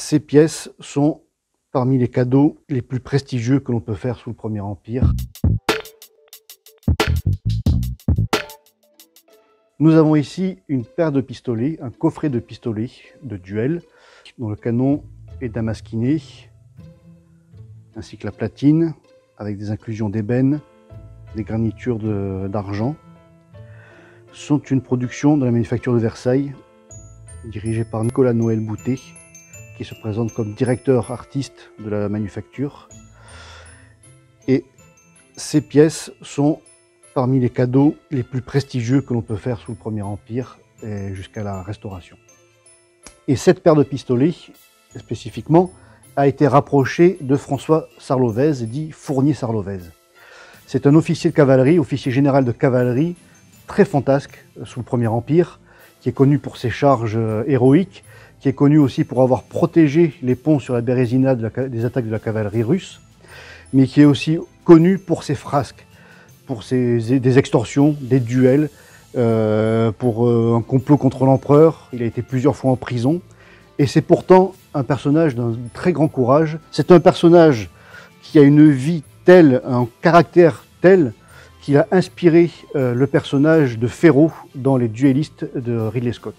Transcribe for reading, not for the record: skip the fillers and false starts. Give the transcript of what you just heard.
Ces pièces sont parmi les cadeaux les plus prestigieux que l'on peut faire sous le Premier Empire. Nous avons ici une paire de pistolets, un coffret de pistolets de duel, dont le canon est damasquiné, ainsi que la platine, avec des inclusions d'ébène, des garnitures d'argent. Sont une production de la manufacture de Versailles, dirigée par Nicolas Noël Boutet, qui se présente comme directeur artiste de la manufacture. Et ces pièces sont parmi les cadeaux les plus prestigieux que l'on peut faire sous le Premier Empire jusqu'à la Restauration. Et cette paire de pistolets, spécifiquement, a été rapprochée de François Sarlovez, dit Fournier-Sarlovez. C'est un officier de cavalerie, officier général de cavalerie, très fantasque sous le Premier Empire, qui est connu pour ses charges héroïques, qui est connu aussi pour avoir protégé les ponts sur la Bérésina des attaques de la cavalerie russe, mais qui est aussi connu pour ses frasques, pour des extorsions, des duels, pour un complot contre l'empereur. Il a été plusieurs fois en prison, et c'est pourtant un personnage d'un très grand courage. C'est un personnage qui a une vie telle, un caractère tel, qu'il a inspiré le personnage de Ferro dans Les Duellistes de Ridley Scott.